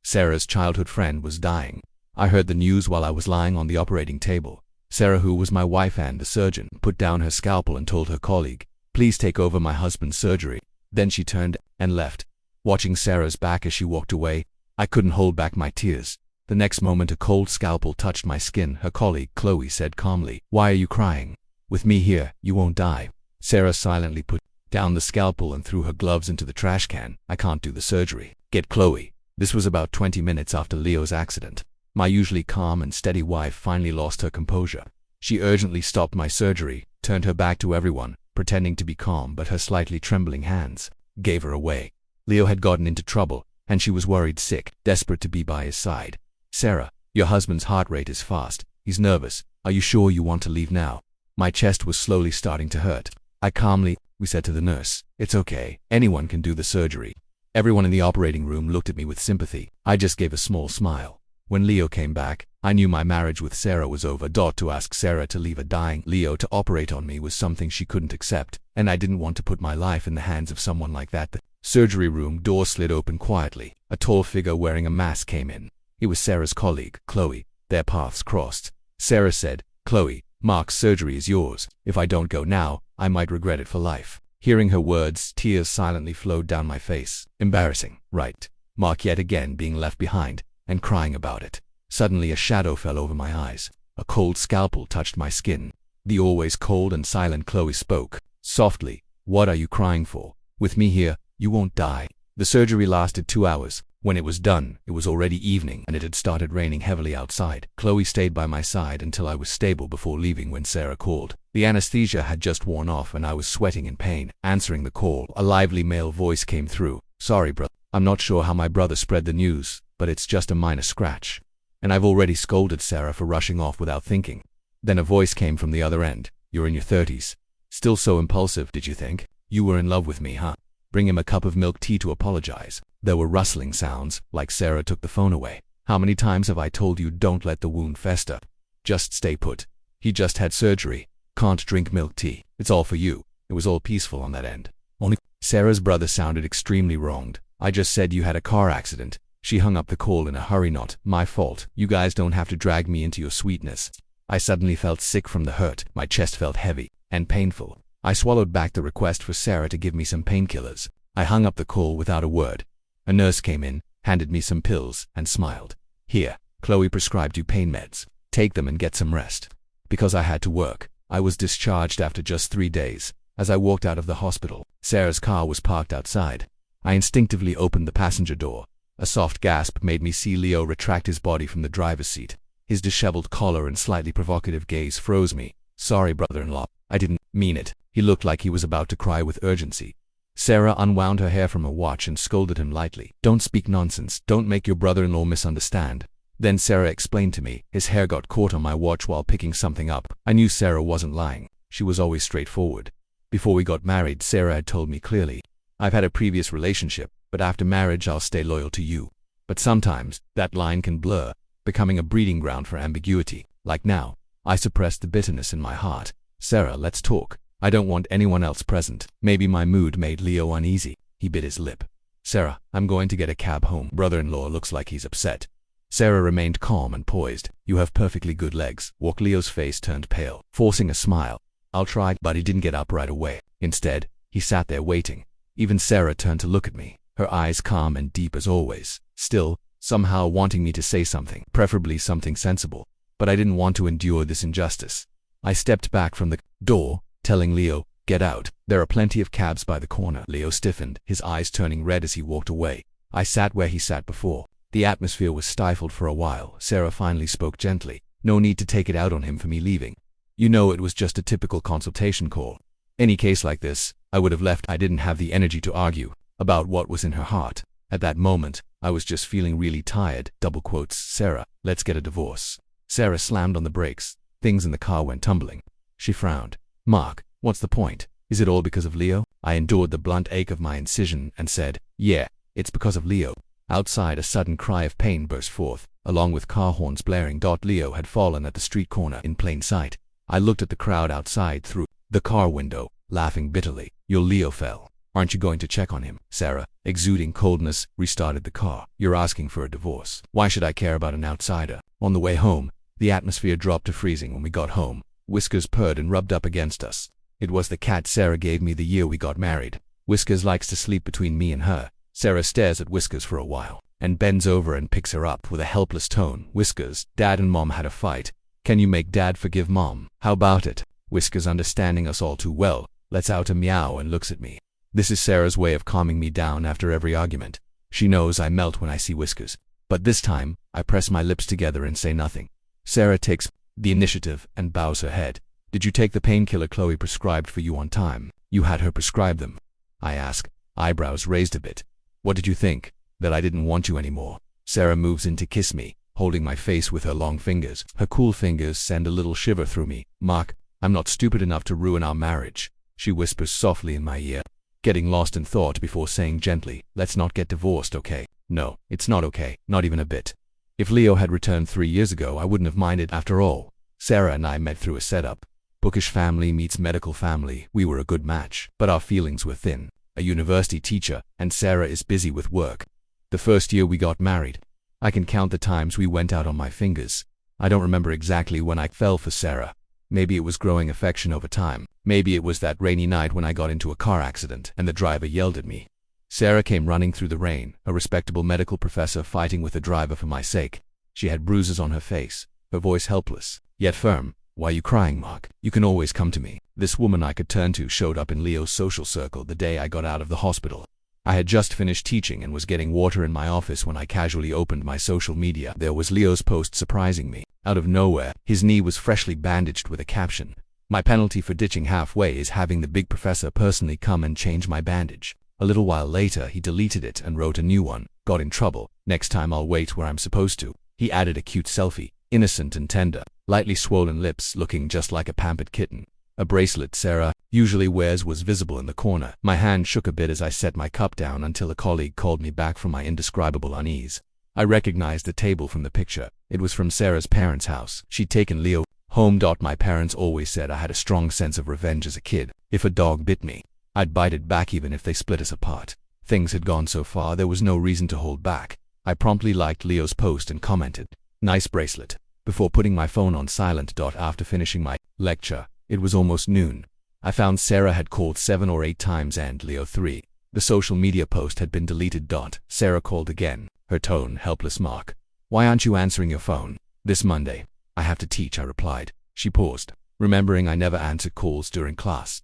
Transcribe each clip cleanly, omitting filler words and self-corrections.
Sarah's childhood friend was dying. I heard the news while I was lying on the operating table. Sarah, who was my wife and the surgeon, put down her scalpel and told her colleague, "Please take over my husband's surgery." Then she turned and left. Watching Sarah's back as she walked away, I couldn't hold back my tears. The next moment a cold scalpel touched my skin. Her colleague, Chloe, said calmly, "Why are you crying? With me here, you won't die." Sarah silently put down the scalpel and threw her gloves into the trash can. "I can't do the surgery. Get Chloe." This was about 20 minutes after Leo's accident. My usually calm and steady wife finally lost her composure. She urgently stopped my surgery, turned her back to everyone, pretending to be calm, but her slightly trembling hands gave her away. Leo had gotten into trouble, and she was worried sick, desperate to be by his side. "Sarah, your husband's heart rate is fast. He's nervous. Are you sure you want to leave now?" My chest was slowly starting to hurt. We said to the nurse, "It's okay. Anyone can do the surgery." Everyone in the operating room looked at me with sympathy. I just gave a small smile. When Leo came back, I knew my marriage with Sarah was over. To ask Sarah to leave a dying Leo to operate on me was something she couldn't accept, and I didn't want to put my life in the hands of someone like that. The surgery room door slid open quietly. A tall figure wearing a mask came in. It was Sarah's colleague, Chloe. Their paths crossed. Sarah said, "Chloe, Mark's surgery is yours. If I don't go now, I might regret it for life." Hearing her words, tears silently flowed down my face. Embarrassing, right? Mark yet again being left behind, and crying about it. Suddenly a shadow fell over my eyes. A cold scalpel touched my skin. The always cold and silent Chloe spoke, softly, "What are you crying for? With me here, you won't die." The surgery lasted 2 hours. When it was done, it was already evening and it had started raining heavily outside. Chloe stayed by my side until I was stable before leaving when Sarah called. The anesthesia had just worn off and I was sweating in pain. Answering the call, a lively male voice came through. "Sorry, brother. I'm not sure how my brother spread the news, but it's just a minor scratch. And I've already scolded Sarah for rushing off without thinking." Then a voice came from the other end. "You're in your 30s. Still so impulsive, did you think? You were in love with me, huh? Bring him a cup of milk tea to apologize." There were rustling sounds, like Sarah took the phone away. "How many times have I told you don't let the wound fester? Just stay put. He just had surgery. Can't drink milk tea. It's all for you." It was all peaceful on that end. Only Sarah's brother sounded extremely wronged. "I just said you had a car accident." She hung up the call in a hurry. "Not my fault. You guys don't have to drag me into your sweetness." I suddenly felt sick from the hurt. My chest felt heavy and painful. I swallowed back the request for Sarah to give me some painkillers. I hung up the call without a word. A nurse came in, handed me some pills, and smiled. "Here, Chloe prescribed you pain meds. Take them and get some rest." Because I had to work, I was discharged after just 3 days. As I walked out of the hospital, Sarah's car was parked outside. I instinctively opened the passenger door. A soft gasp made me see Leo retract his body from the driver's seat. His disheveled collar and slightly provocative gaze froze me. "Sorry, brother-in-law. I didn't mean it." He looked like he was about to cry with urgency. Sarah unwound her hair from her watch and scolded him lightly. "Don't speak nonsense. Don't make your brother-in-law misunderstand." Then Sarah explained to me. "His hair got caught on my watch while picking something up." I knew Sarah wasn't lying. She was always straightforward. Before we got married, Sarah had told me clearly, "I've had a previous relationship, but after marriage I'll stay loyal to you." But sometimes, that line can blur, becoming a breeding ground for ambiguity. Like now, I suppressed the bitterness in my heart. "Sarah, let's talk. I don't want anyone else present." Maybe my mood made Leo uneasy. He bit his lip. "Sarah, I'm going to get a cab home. Brother-in-law looks like he's upset." Sarah remained calm and poised. "You have perfectly good legs." Walk. Leo's face turned pale, forcing a smile. "I'll try," but he didn't get up right away. Instead, he sat there waiting. Even Sarah turned to look at me, her eyes calm and deep as always, still, somehow wanting me to say something, preferably something sensible. But I didn't want to endure this injustice. I stepped back from the door, telling Leo, "Get out. There are plenty of cabs by the corner." Leo stiffened, his eyes turning red as he walked away. I sat where he sat before. The atmosphere was stifled for a while. Sarah finally spoke gently. "No need to take it out on him for me leaving. You know, it was just a typical consultation call. Any case like this, I would have left." I didn't have the energy to argue about what was in her heart. At that moment, I was just feeling really tired. Double quotes, "Sarah, let's get a divorce." Sarah slammed on the brakes. Things in the car went tumbling. She frowned. "Mark, what's the point? Is it all because of Leo?" I endured the blunt ache of my incision and said, "Yeah, it's because of Leo." Outside, a sudden cry of pain burst forth, along with car horns blaring. Leo had fallen at the street corner in plain sight. I looked at the crowd outside through the car window, laughing bitterly. "Your Leo fell. Aren't you going to check on him? Sarah, exuding coldness, restarted the car. You're asking for a divorce. Why should I care about an outsider? On the way home, the atmosphere dropped to freezing. When we got home, Whiskers purred and rubbed up against us. It was the cat Sarah gave me the year we got married. Whiskers likes to sleep between me and her. Sarah stares at Whiskers for a while, and bends over and picks her up with a helpless tone. Whiskers, Dad and Mom had a fight. Can you make Dad forgive Mom? How about it? Whiskers, understanding us all too well, lets out a meow and looks at me. This is Sarah's way of calming me down after every argument. She knows I melt when I see Whiskers. But this time, I press my lips together and say nothing. Sarah takes the initiative and bows her head. Did you take the painkiller Chloe prescribed for you on time? You had her prescribe them, I ask, eyebrows raised a bit. What did you think? That I didn't want you anymore? Sarah moves in to kiss me, holding my face with her long fingers. Her cool fingers send a little shiver through me. Mark, I'm not stupid enough to ruin our marriage, she whispers softly in my ear, getting lost in thought before saying gently, let's not get divorced, okay? No, it's not okay, not even a bit. If Leo had returned 3 years ago, I wouldn't have minded. After all, Sarah and I met through a setup. Bookish family meets medical family. We were a good match, but our feelings were thin. A university teacher, and Sarah is busy with work. The first year we got married, I can count the times we went out on my fingers. I don't remember exactly when I fell for Sarah. Maybe it was growing affection over time. Maybe it was that rainy night when I got into a car accident and the driver yelled at me. Sarah came running through the rain, a respectable medical professor fighting with the driver for my sake. She had bruises on her face, her voice helpless, yet firm. Why are you crying, Mark? You can always come to me. This woman I could turn to showed up in Leo's social circle the day I got out of the hospital. I had just finished teaching and was getting water in my office when I casually opened my social media. There was Leo's post surprising me. Out of nowhere, his knee was freshly bandaged with a caption. My penalty for ditching halfway is having the big professor personally come and change my bandage. A little while later, he deleted it and wrote a new one. Got in trouble. Next time I'll wait where I'm supposed to. He added a cute selfie, innocent and tender, lightly swollen lips looking just like a pampered kitten. A bracelet Sarah usually wears was visible in the corner. My hand shook a bit as I set my cup down until a colleague called me back from my indescribable unease. I recognized the table from the picture. It was from Sarah's parents' house. She'd taken Leo home. My parents always said I had a strong sense of revenge as a kid. If a dog bit me, I'd bite it back even if they split us apart. Things had gone so far there was no reason to hold back. I promptly liked Leo's post and commented, "Nice bracelet," before putting my phone on silent. After finishing my lecture, it was almost noon. I found Sarah had called 7 or 8 times and Leo 3. The social media post had been deleted. Sarah called again, her tone helpless. "Mark, why aren't you answering your phone?" "This Monday. I have to teach," I replied. She paused, remembering I never answered calls during class.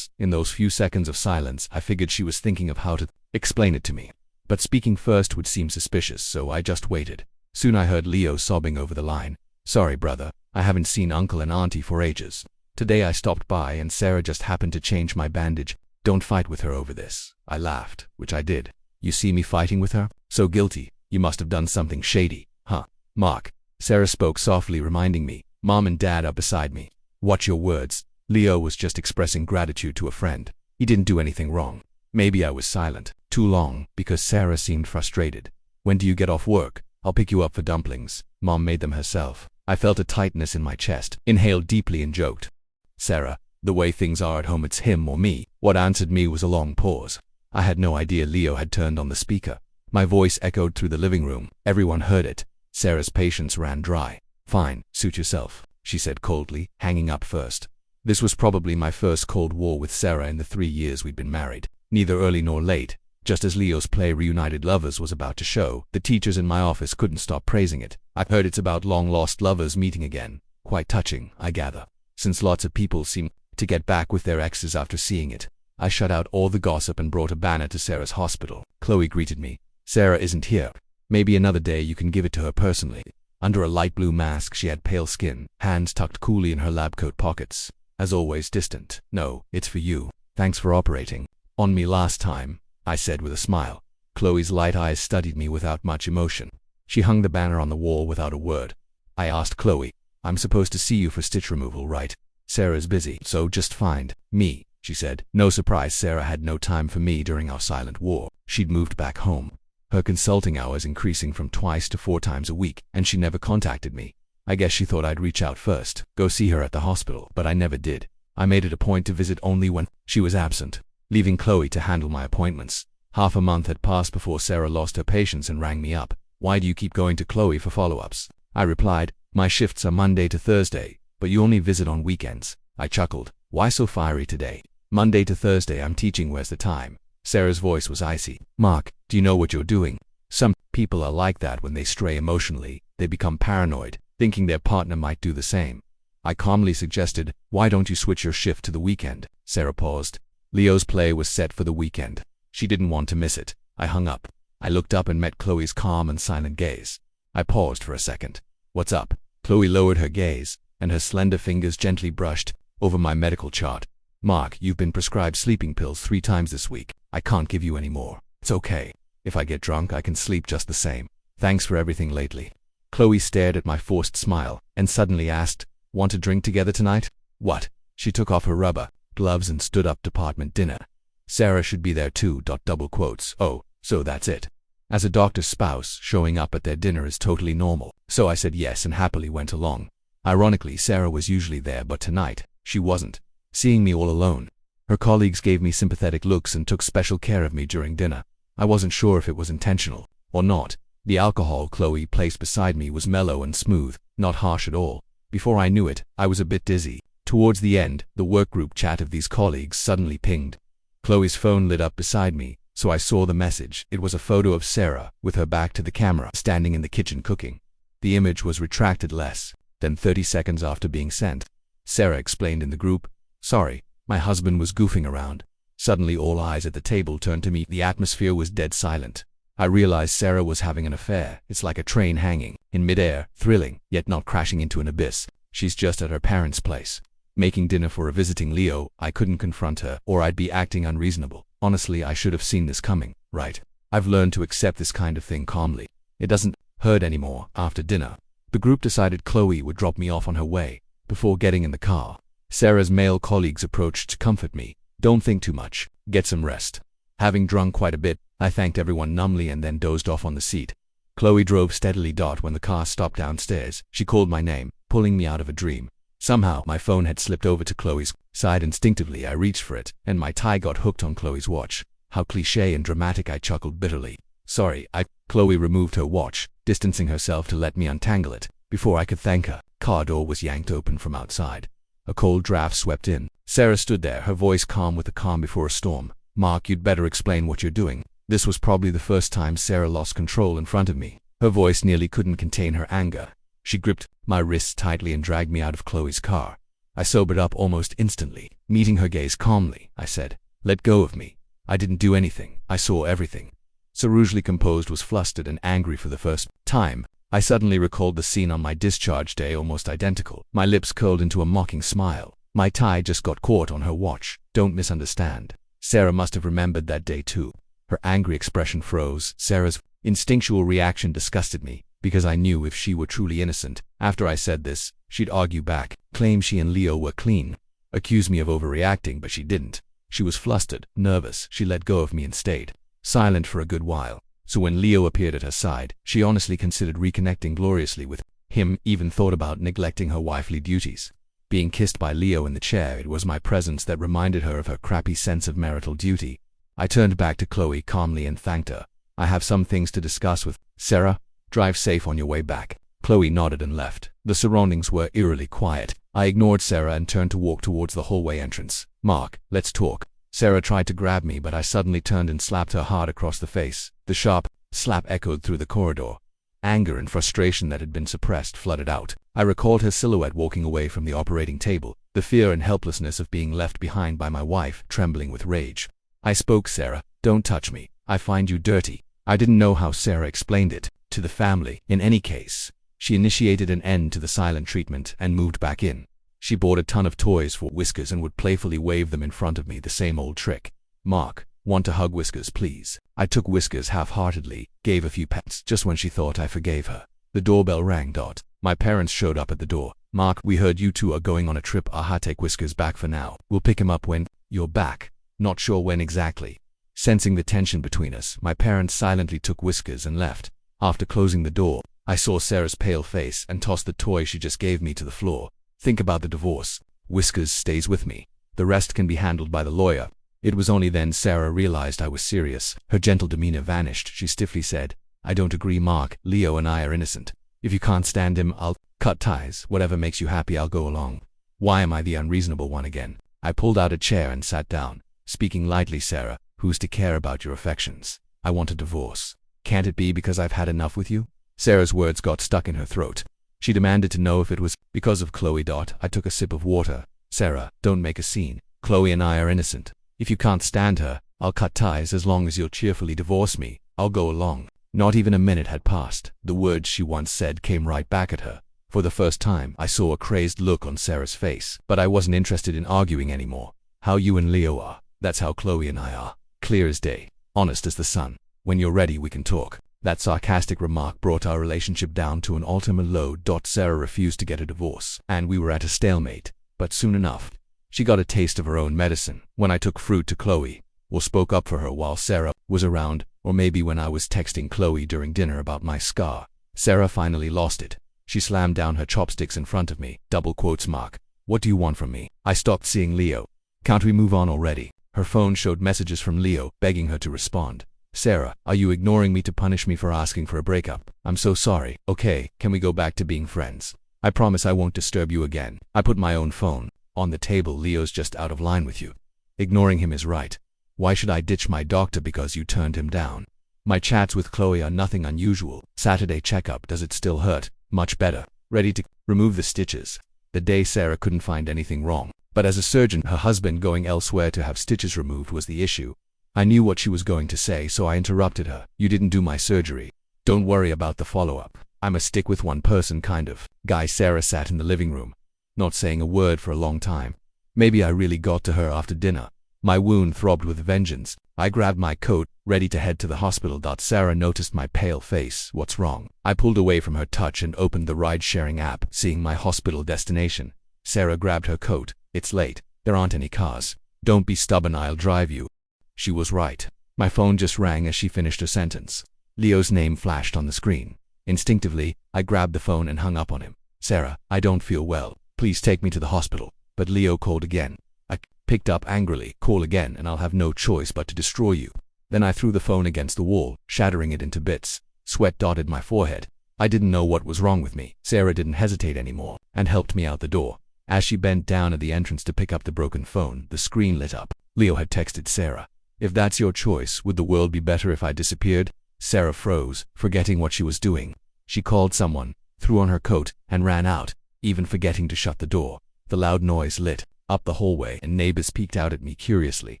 In those few seconds of silence, I figured she was thinking of how to explain it to me. But speaking first would seem suspicious, so I just waited. Soon I heard Leo sobbing over the line. "Sorry, brother. I haven't seen Uncle and Auntie for ages. Today I stopped by and Sarah just happened to change my bandage. Don't fight with her over this." I laughed, which I did. "You see me fighting with her? So guilty. You must have done something shady, huh?" "Mark," Sarah spoke softly, reminding me, "Mom and Dad are beside me. Watch your words. Leo was just expressing gratitude to a friend. He didn't do anything wrong." Maybe I was silent too long because Sarah seemed frustrated. "When do you get off work? I'll pick you up for dumplings. Mom made them herself." I felt a tightness in my chest, inhaled deeply and joked, "Sarah, the way things are at home, it's him or me." What answered me was a long pause. I had no idea Leo had turned on the speaker. My voice echoed through the living room. Everyone heard it. Sarah's patience ran dry. "Fine, suit yourself," she said coldly, hanging up first. This was probably my first Cold War with Sarah in the 3 years we'd been married. Neither early nor late. Just as Leo's play Reunited Lovers was about to show, the teachers in my office couldn't stop praising it. I've heard it's about long-lost lovers meeting again. Quite touching, I gather. Since lots of people seem to get back with their exes after seeing it, I shut out all the gossip and brought a banner to Sarah's hospital. Chloe greeted me. "Sarah isn't here. Maybe another day you can give it to her personally." Under a light blue mask, she had pale skin, hands tucked coolly in her lab coat pockets. As always, distant. "No, it's for you. Thanks for operating on me last time," I said with a smile. Chloe's light eyes studied me without much emotion. She hung the banner on the wall without a word. I asked Chloe, "I'm supposed to see you for stitch removal, right?" "Sarah's busy, so just find me," she said. No surprise, Sarah had no time for me during our silent war. She'd moved back home, her consulting hours increasing from 2 to 4 times a week, and she never contacted me. I guess she thought I'd reach out first, go see her at the hospital, but I never did. I made it a point to visit only when she was absent. leaving Chloe to handle my appointments. Half a month had passed before Sarah lost her patience and rang me up. "Why do you keep going to Chloe for follow-ups?" I replied, "My shifts are Monday to Thursday, but you only visit on weekends." I chuckled. "Why so fiery today? Monday to Thursday I'm teaching, where's the time?" Sarah's voice was icy. "Mark, do you know what you're doing? Some people are like that when they stray emotionally. They become paranoid, thinking their partner might do the same." I calmly suggested, "Why don't you switch your shift to the weekend?" Sarah paused. Leo's play was set for the weekend. She didn't want to miss it. I hung up. I looked up and met Chloe's calm and silent gaze. I paused for a second. "What's up?" Chloe lowered her gaze, and her slender fingers gently brushed over my medical chart. "Mark, you've been prescribed sleeping pills 3 times this week. I can't give you any more. It's okay. If I get drunk, I can sleep just the same. Thanks for everything lately." Chloe stared at my forced smile and suddenly asked, "Want to drink together tonight?" "What?" She took off her rubber gloves and stood up. "Department dinner. Sarah should be there too. Double quotes. Oh, so that's it." As a doctor's spouse, showing up at their dinner is totally normal. So I said yes and happily went along. Ironically, Sarah was usually there, but tonight, she wasn't. Seeing me all alone, her colleagues gave me sympathetic looks and took special care of me during dinner. I wasn't sure if it was intentional or not. The alcohol Chloe placed beside me was mellow and smooth, not harsh at all. Before I knew it, I was a bit dizzy. Towards the end, the workgroup chat of these colleagues suddenly pinged. Chloe's phone lit up beside me, so I saw the message. It was a photo of Sarah, with her back to the camera, standing in the kitchen cooking. The image was retracted less than 30 seconds after being sent. Sarah explained in the group, "Sorry, my husband was goofing around." Suddenly all eyes at the table turned to me. The atmosphere was dead silent. I realized Sarah was having an affair. It's like a train hanging in midair, thrilling, yet not crashing into an abyss. She's just at her parents' place, making dinner for a visiting Leo. I couldn't confront her, or I'd be acting unreasonable. Honestly, I should have seen this coming, right? I've learned to accept this kind of thing calmly. It doesn't hurt anymore. After dinner, the group decided Chloe would drop me off on her way. Before getting in the car, Sarah's male colleagues approached to comfort me. "Don't think too much. Get some rest." Having drunk quite a bit, I thanked everyone numbly and then dozed off on the seat. Chloe drove steadily. When the car stopped downstairs, she called my name, pulling me out of a dream. Somehow, my phone had slipped over to Chloe's side. Instinctively, I reached for it, and my tie got hooked on Chloe's watch. How cliché and dramatic, I chuckled bitterly. "Sorry, Chloe removed her watch, distancing herself to let me untangle it. Before I could thank her, car door was yanked open from outside. A cold draft swept in. Sarah stood there, her voice calm with the calm before a storm. "Mark, you'd better explain what you're doing." This was probably the first time Sarah lost control in front of me. Her voice nearly couldn't contain her anger. She gripped my wrists tightly and dragged me out of Chloe's car. I sobered up almost instantly. Meeting her gaze calmly, I said, "Let go of me. I didn't do anything. I saw everything." Sarujli composed was flustered and angry for the first time. I suddenly recalled the scene on my discharge day, almost identical. My lips curled into a mocking smile. "My tie just got caught on her watch. Don't misunderstand." Sarah must have remembered that day too. Her angry expression froze. Sarah's instinctual reaction disgusted me, because I knew if she were truly innocent, after I said this, she'd argue back, claim she and Leo were clean, accuse me of overreacting, but she didn't. She was flustered, nervous. She let go of me and stayed silent for a good while. So when Leo appeared at her side, she honestly considered reconnecting gloriously with him, even thought about neglecting her wifely duties. Being kissed by Leo in the chair, it was my presence that reminded her of her crappy sense of marital duty. I turned back to Chloe calmly and thanked her. "I have some things to discuss with Sarah. Drive safe on your way back." Chloe nodded and left. The surroundings were eerily quiet. I ignored Sarah and turned to walk towards the hallway entrance. "Mark, let's talk." Sarah tried to grab me, but I suddenly turned and slapped her hard across the face. The sharp slap echoed through the corridor. Anger and frustration that had been suppressed flooded out. I recalled her silhouette walking away from the operating table, the fear and helplessness of being left behind by my wife, trembling with rage. I spoke. "Sarah, don't touch me. I find you dirty." I didn't know how Sarah explained it to the family. In any case, she initiated an end to the silent treatment and moved back in. She bought a ton of toys for Whiskers and would playfully wave them in front of me, the same old trick. "Mark, want to hug Whiskers, please?" I took Whiskers half-heartedly, gave a few pats, just when she thought I forgave her. The doorbell rang. My parents showed up at the door. "Mark, we heard you two are going on a trip. Take Whiskers back for now. We'll pick him up when you're back." Not sure when exactly. Sensing the tension between us, my parents silently took Whiskers and left. After closing the door, I saw Sarah's pale face and tossed the toy she just gave me to the floor. "Think about the divorce. Whiskers stays with me. The rest can be handled by the lawyer. It was only then Sarah realized I was serious. Her gentle demeanor vanished. She stiffly said, I don't agree, Mark. Leo and I are innocent. If you can't stand him, I'll cut ties. Whatever makes you happy, I'll go along. Why am I the unreasonable one again? I pulled out a chair and sat down. Speaking lightly, Sarah, who's to care about your affections? I want a divorce. Can't it be because I've had enough with you? Sarah's words got stuck in her throat. She demanded to know if it was because of Chloe. I took a sip of water. Sarah, don't make a scene. Chloe and I are innocent. If you can't stand her, I'll cut ties. As long as you'll cheerfully divorce me, I'll go along. Not even a minute had passed. The words she once said came right back at her. For the first time, I saw a crazed look on Sarah's face, but I wasn't interested in arguing anymore. How you and Leo are, that's how Chloe and I are. Clear as day. Honest as the sun. When you're ready, we can talk. That sarcastic remark brought our relationship down to an ultimate low. Sarah refused to get a divorce, and we were at a stalemate. But soon enough, she got a taste of her own medicine when I took fruit to Chloe, or spoke up for her while Sarah was around, or maybe when I was texting Chloe during dinner about my scar. Sarah finally lost it. She slammed down her chopsticks in front of me. Double quotes mark. What do you want from me? I stopped seeing Leo. Can't we move on already? Her phone showed messages from Leo, begging her to respond. Sarah, are you ignoring me to punish me for asking for a breakup? I'm so sorry. Okay, can we go back to being friends? I promise I won't disturb you again. I put my own phone on the table. Leo's just out of line with you. Ignoring him is right. Why should I ditch my doctor because you turned him down? My chats with Chloe are nothing unusual. Saturday checkup. Does it still hurt? Much better. Ready to remove the stitches. The day Sarah couldn't find anything wrong. But as a surgeon, her husband going elsewhere to have stitches removed was the issue. I knew what she was going to say, so I interrupted her. You didn't do my surgery. Don't worry about the follow-up. I'm a stick with one person kind of guy. Sarah sat in the living room, not saying a word for a long time. Maybe I really got to her after dinner. My wound throbbed with vengeance. I grabbed my coat, ready to head to the hospital. Sarah noticed my pale face. What's wrong? I pulled away from her touch and opened the ride-sharing app, seeing my hospital destination. Sarah grabbed her coat. It's late. There aren't any cars. Don't be stubborn, I'll drive you. She was right. My phone just rang as she finished her sentence. Leo's name flashed on the screen. Instinctively, I grabbed the phone and hung up on him. Sarah, I don't feel well. Please take me to the hospital. But Leo called again. I picked up angrily. Call again and I'll have no choice but to destroy you. Then I threw the phone against the wall, shattering it into bits. Sweat dotted my forehead. I didn't know what was wrong with me. Sarah didn't hesitate anymore and helped me out the door. As she bent down at the entrance to pick up the broken phone, the screen lit up. Leo had texted Sarah. If that's your choice, would the world be better if I disappeared? Sarah froze, forgetting what she was doing. She called someone, threw on her coat, and ran out, even forgetting to shut the door. The loud noise lit up the hallway, and neighbors peeked out at me curiously.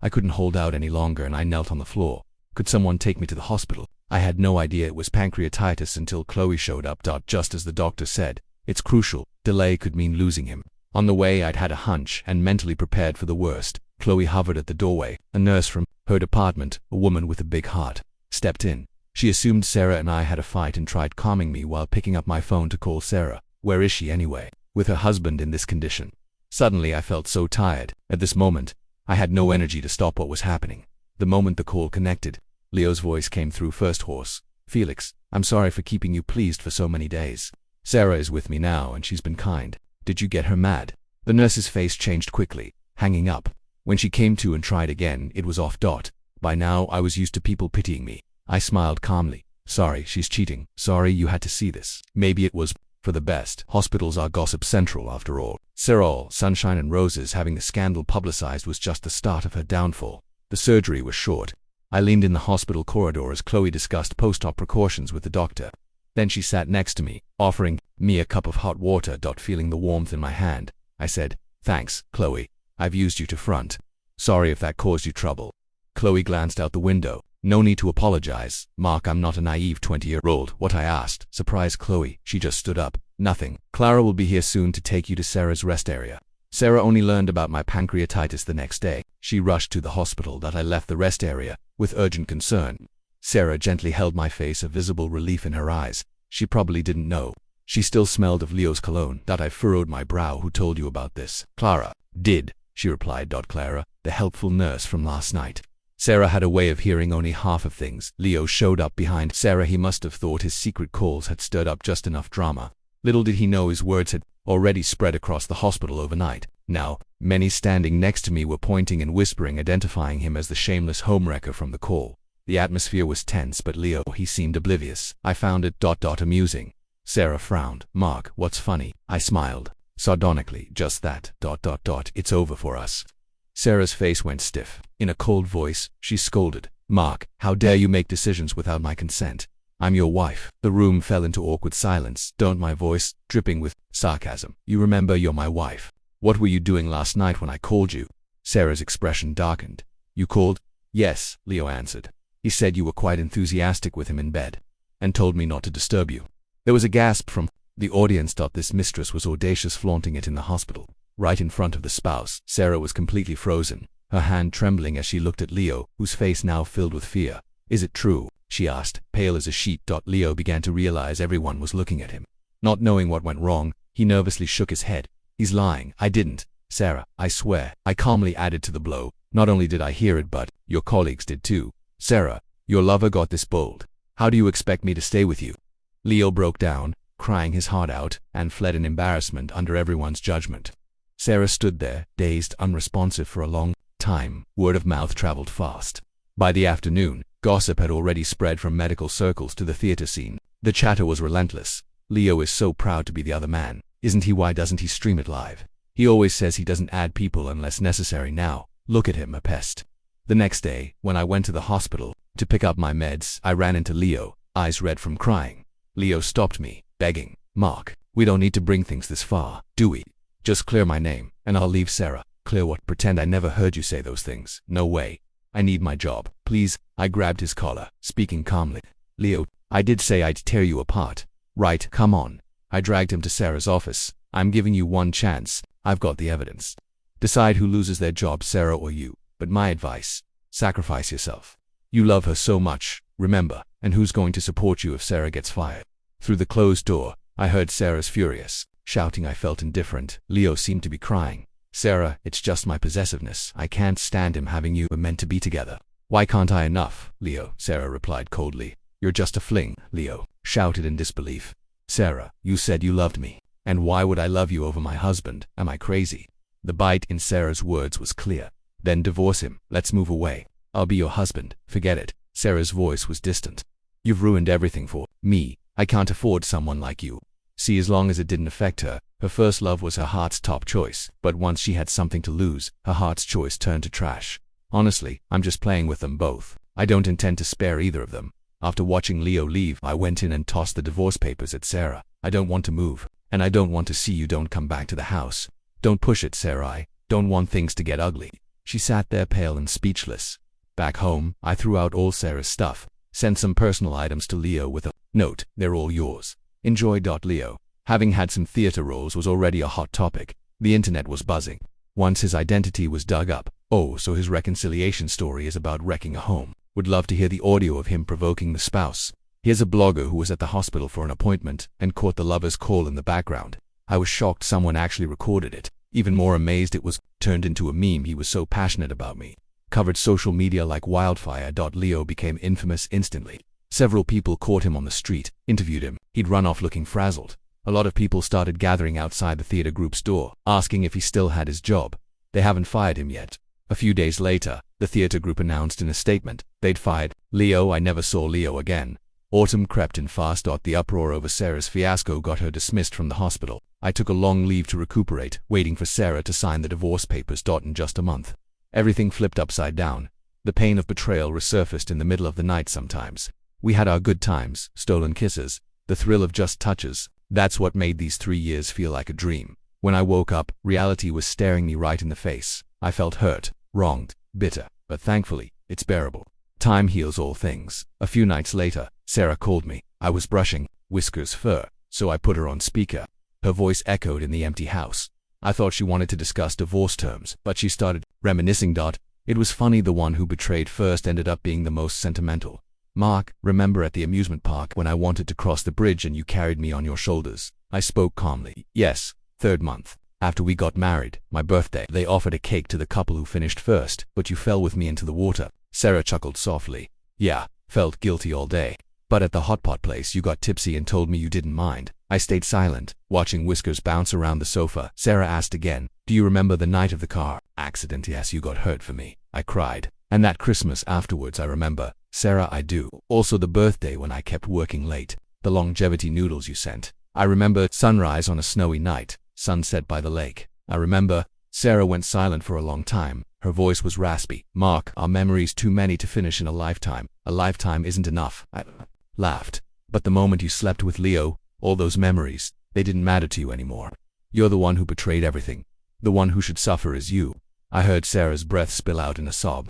I couldn't hold out any longer, and I knelt on the floor. Could someone take me to the hospital? I had no idea it was pancreatitis until Chloe showed up. Just as the doctor said, it's crucial. Delay could mean losing him. On the way, I'd had a hunch and mentally prepared for the worst. Chloe hovered at the doorway. A nurse from her department, a woman with a big heart, stepped in. She assumed Sarah and I had a fight and tried calming me while picking up my phone to call Sarah. Where is she anyway? With her husband in this condition. Suddenly I felt so tired. At this moment, I had no energy to stop what was happening. The moment the call connected, Leo's voice came through, first hoarse. Felix, I'm sorry for keeping you pleased for so many days. Sarah is with me now and she's been kind. Did you get her mad? The nurse's face changed quickly, hanging up. When she came to and tried again, it was off. By now, I was used to people pitying me. I smiled calmly. Sorry, she's cheating. Sorry you had to see this. Maybe it was for the best. Hospitals are gossip central after all. Cyril, sunshine and roses, having the scandal publicized was just the start of her downfall. The surgery was short. I leaned in the hospital corridor as Chloe discussed post-op precautions with the doctor. Then she sat next to me, offering me a cup of hot water. Feeling the warmth in my hand, I said, Thanks, Chloe. I've used you to front. Sorry if that caused you trouble. Chloe glanced out the window. No need to apologize, Mark. I'm not a naive 20-year-old. What I asked surprised Chloe. She just stood up. Nothing. Clara will be here soon to take you to Sarah's rest area. Sarah only learned about my pancreatitis the next day. She rushed to the hospital. I left the rest area with urgent concern. Sarah gently held my face, a visible relief in her eyes. She probably didn't know. She still smelled of Leo's cologne. I furrowed my brow. Who told you about this? Clara did, she replied. Clara, the helpful nurse from last night. Sarah had a way of hearing only half of things. Leo showed up behind Sarah. He must have thought his secret calls had stirred up just enough drama. Little did he know his words had already spread across the hospital overnight. Now, many standing next to me were pointing and whispering, identifying him as the shameless homewrecker from the call. The atmosphere was tense, but Leo, he seemed oblivious. I found it amusing. Sarah frowned. Mark, what's funny? I smiled. Sardonically, just that, it's over for us. Sarah's face went stiff. In a cold voice, she scolded. Mark, how dare you make decisions without my consent? I'm your wife. The room fell into awkward silence. Don't, my voice, dripping with sarcasm. You remember you're my wife. What were you doing last night when I called you? Sarah's expression darkened. You called? Yes, Leo answered. He said you were quite enthusiastic with him in bed, and told me not to disturb you. There was a gasp from the audience. This mistress was audacious, flaunting it in the hospital, right in front of the spouse. Sarah was completely frozen, her hand trembling as she looked at Leo, whose face now filled with fear. Is it true? She asked, pale as a sheet. Leo began to realize everyone was looking at him. Not knowing what went wrong, he nervously shook his head. He's lying. I didn't. Sarah, I swear. I calmly added to the blow. Not only did I hear it, but your colleagues did too. Sarah, your lover got this bold. How do you expect me to stay with you? Leo broke down, crying his heart out, and fled in embarrassment under everyone's judgment. Sarah stood there, dazed, unresponsive for a long time. Word of mouth traveled fast. By the afternoon, gossip had already spread from medical circles to the theater scene. The chatter was relentless. Leo is so proud to be the other man. Isn't he? Why doesn't he stream it live? He always says he doesn't add people unless necessary. Now, look at him, a pest. The next day, when I went to the hospital to pick up my meds, I ran into Leo, eyes red from crying. Leo stopped me, begging, Mark, we don't need to bring things this far, do we? Just clear my name, and I'll leave Sarah. Clear what? Pretend I never heard you say those things. No way. I need my job. Please. I grabbed his collar, speaking calmly. Leo, I did say I'd tear you apart. Right, come on. I dragged him to Sarah's office. I'm giving you one chance. I've got the evidence. Decide who loses their job, Sarah or you. But my advice, sacrifice yourself. You love her so much, remember, and who's going to support you if Sarah gets fired? Through the closed door, I heard Sarah's furious shouting. I felt indifferent. Leo seemed to be crying. Sarah, it's just my possessiveness. I can't stand him having you. We're meant to be together. Why can't I? Enough, Leo, Sarah replied coldly. You're just a fling, Leo shouted in disbelief. Sarah, you said you loved me. And why would I love you over my husband? Am I crazy? The bite in Sarah's words was clear. Then divorce him. Let's move away. I'll be your husband. Forget it. Sarah's voice was distant. You've ruined everything for me. I can't afford someone like you. See, as long as it didn't affect her, her first love was her heart's top choice. But once she had something to lose, her heart's choice turned to trash. Honestly, I'm just playing with them both. I don't intend to spare either of them. After watching Leo leave, I went in and tossed the divorce papers at Sarah. I don't want to move, and I don't want to see you. Don't come back to the house. Don't push it, Sarah. I don't want things to get ugly. She sat there pale and speechless. Back home, I threw out all Sarah's stuff, sent some personal items to Leo with a note, they're all yours. Enjoy. Leo, having had some theater roles, was already a hot topic. The internet was buzzing. Once his identity was dug up, oh, so his reconciliation story is about wrecking a home. Would love to hear the audio of him provoking the spouse. Here's a blogger who was at the hospital for an appointment and caught the lover's call in the background. I was shocked someone actually recorded it. Even more amazed it was turned into a meme. He was so passionate about me. Covered social media like wildfire. Leo became infamous instantly. Several people caught him on the street, interviewed him. He'd run off looking frazzled. A lot of people started gathering outside the theater group's door, asking if he still had his job. They haven't fired him yet. A few days later, the theater group announced in a statement they'd fired Leo. I never saw Leo again. Autumn crept in fast. The uproar over Sarah's fiasco got her dismissed from the hospital. I took a long leave to recuperate, waiting for Sarah to sign the divorce papers. In just a month, everything flipped upside down. The pain of betrayal resurfaced in the middle of the night sometimes. We had our good times, stolen kisses, the thrill of just touches. That's what made these 3 years feel like a dream. When I woke up, reality was staring me right in the face. I felt hurt, wronged, bitter, but thankfully, it's bearable. Time heals all things. A few nights later, Sarah called me. I was brushing Whisker's fur, so I put her on speaker. Her voice echoed in the empty house. I thought she wanted to discuss divorce terms, but she started reminiscing. It was funny, the one who betrayed first ended up being the most sentimental. Mark, remember at the amusement park when I wanted to cross the bridge and you carried me on your shoulders? I spoke calmly. Yes, 3rd month. After we got married, my birthday, they offered a cake to the couple who finished first, but you fell with me into the water. Sarah chuckled softly. Yeah, felt guilty all day. But at the hot pot place you got tipsy and told me you didn't mind. I stayed silent, watching whiskers bounce around the sofa. Sarah asked again, "Do you remember the night of the car accident?" "Yes, you got hurt for me," I cried. "And that Christmas afterwards, I remember." "Sarah, I do. Also the birthday when I kept working late. The longevity noodles you sent. I remember sunrise on a snowy night, sunset by the lake. I remember." Sarah went silent for a long time. Her voice was raspy. "Mark, our memories too many to finish in a lifetime. A lifetime isn't enough." I laughed. "But the moment you slept with Leo, all those memories, they didn't matter to you anymore. You're the one who betrayed everything. The one who should suffer is you." I heard Sarah's breath spill out in a sob.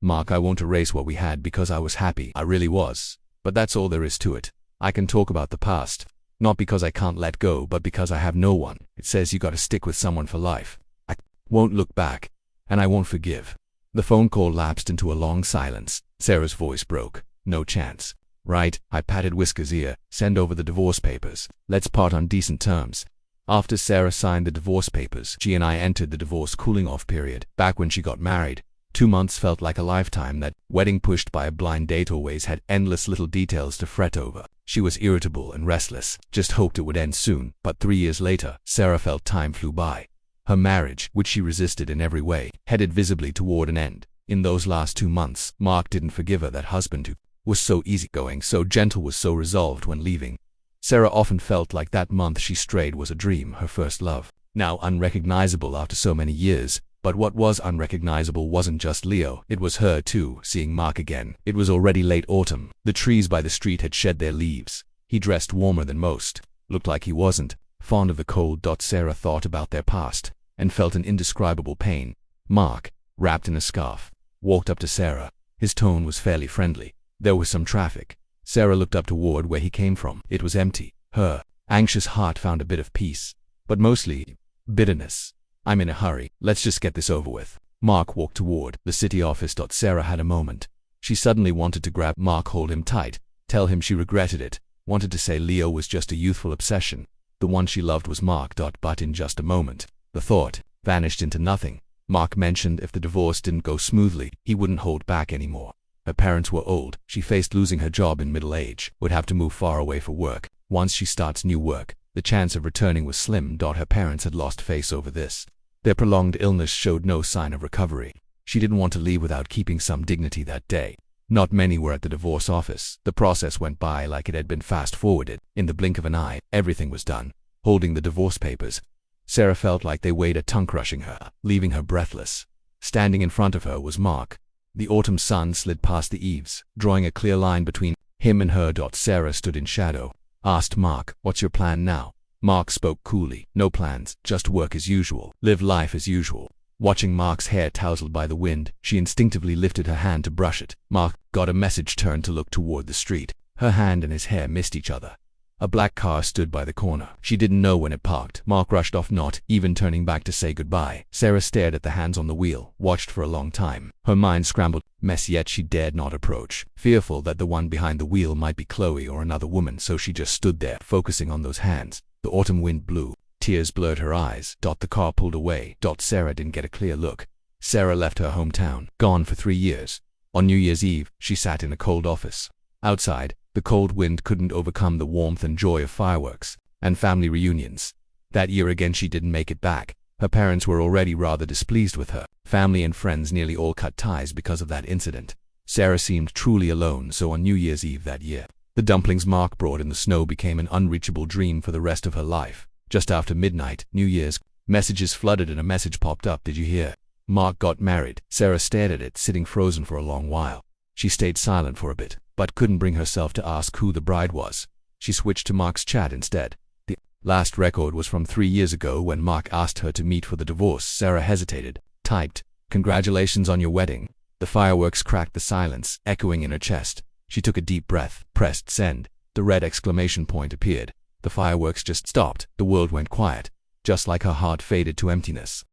"Mark, I won't erase what we had because I was happy. I really was. But that's all there is to it. I can talk about the past. Not because I can't let go, but because I have no one. It says you gotta stick with someone for life. I won't look back. And I won't forgive." The phone call lapsed into a long silence. Sarah's voice broke. "No chance." "Right," I patted Whisker's ear. "Send over the divorce papers. Let's part on decent terms." After Sarah signed the divorce papers, she and I entered the divorce cooling-off period. Back when she got married, 2 months felt like a lifetime. That wedding pushed by a blind date always had endless little details to fret over. She was irritable and restless, just hoped it would end soon. But 3 years later, Sarah felt time flew by. Her marriage, which she resisted in every way, headed visibly toward an end. In those last 2 months, Mark didn't forgive her. That husband who was so easygoing, so gentle, was so resolved when leaving. Sarah often felt like that month she strayed was a dream, her first love. Now unrecognizable after so many years. But what was unrecognizable wasn't just Leo, it was her too, seeing Mark again. It was already late autumn. The trees by the street had shed their leaves. He dressed warmer than most. Looked like he wasn't fond of the cold. Sarah thought about their past and felt an indescribable pain. Mark, wrapped in a scarf, walked up to Sarah. His tone was fairly friendly. There was some traffic. Sarah looked up toward where he came from. It was empty. Her anxious heart found a bit of peace, but mostly bitterness. "I'm in a hurry. Let's just get this over with." Mark walked toward the city office. Sarah had a moment. She suddenly wanted to grab Mark, hold him tight, tell him she regretted it, wanted to say Leo was just a youthful obsession. The one she loved was Mark. But in just a moment, the thought vanished into nothing. Mark mentioned if the divorce didn't go smoothly, he wouldn't hold back anymore. Her parents were old. She faced losing her job in middle age, would have to move far away for work. Once she starts new work, the chance of returning was slim. Her parents had lost face over this. Their prolonged illness showed no sign of recovery. She didn't want to leave without keeping some dignity that day. Not many were at the divorce office. The process went by like it had been fast-forwarded. In the blink of an eye, everything was done. Holding the divorce papers, Sarah felt like they weighed a ton, crushing her, leaving her breathless. Standing in front of her was Mark. The autumn sun slid past the eaves, drawing a clear line between him and her. Sarah stood in shadow. Asked Mark, "What's your plan now?" Mark spoke coolly. "No plans, just work as usual. Live life as usual." Watching Mark's hair tousled by the wind, she instinctively lifted her hand to brush it. Mark got a message, turned to look toward the street. Her hand and his hair missed each other. A black car stood by the corner. She didn't know when it parked. Mark rushed off, not even turning back to say goodbye. Sarah stared at the hands on the wheel, watched for a long time. Her mind scrambled mess, yet she dared not approach, fearful that the one behind the wheel might be Chloe or another woman, so she just stood there, focusing on those hands. The autumn wind blew. Tears blurred her eyes. The car pulled away. Sarah didn't get a clear look. Sarah left her hometown, gone for 3 years. On New Year's Eve, she sat in a cold office. Outside, the cold wind couldn't overcome the warmth and joy of fireworks and family reunions. That year again she didn't make it back. Her parents were already rather displeased with her. Family and friends nearly all cut ties because of that incident. Sarah seemed truly alone, so on New Year's Eve that year, the dumplings Mark brought in the snow became an unreachable dream for the rest of her life. Just after midnight, New Year's, messages flooded and a message popped up. "Did you hear? Mark got married." Sarah stared at it, sitting frozen for a long while. She stayed silent for a bit, but couldn't bring herself to ask who the bride was. She switched to Mark's chat instead. The last record was from 3 years ago when Mark asked her to meet for the divorce. Sarah hesitated, typed, "Congratulations on your wedding." The fireworks cracked the silence, echoing in her chest. She took a deep breath, pressed send. The red exclamation point appeared. The fireworks just stopped. The world went quiet, just like her heart faded to emptiness.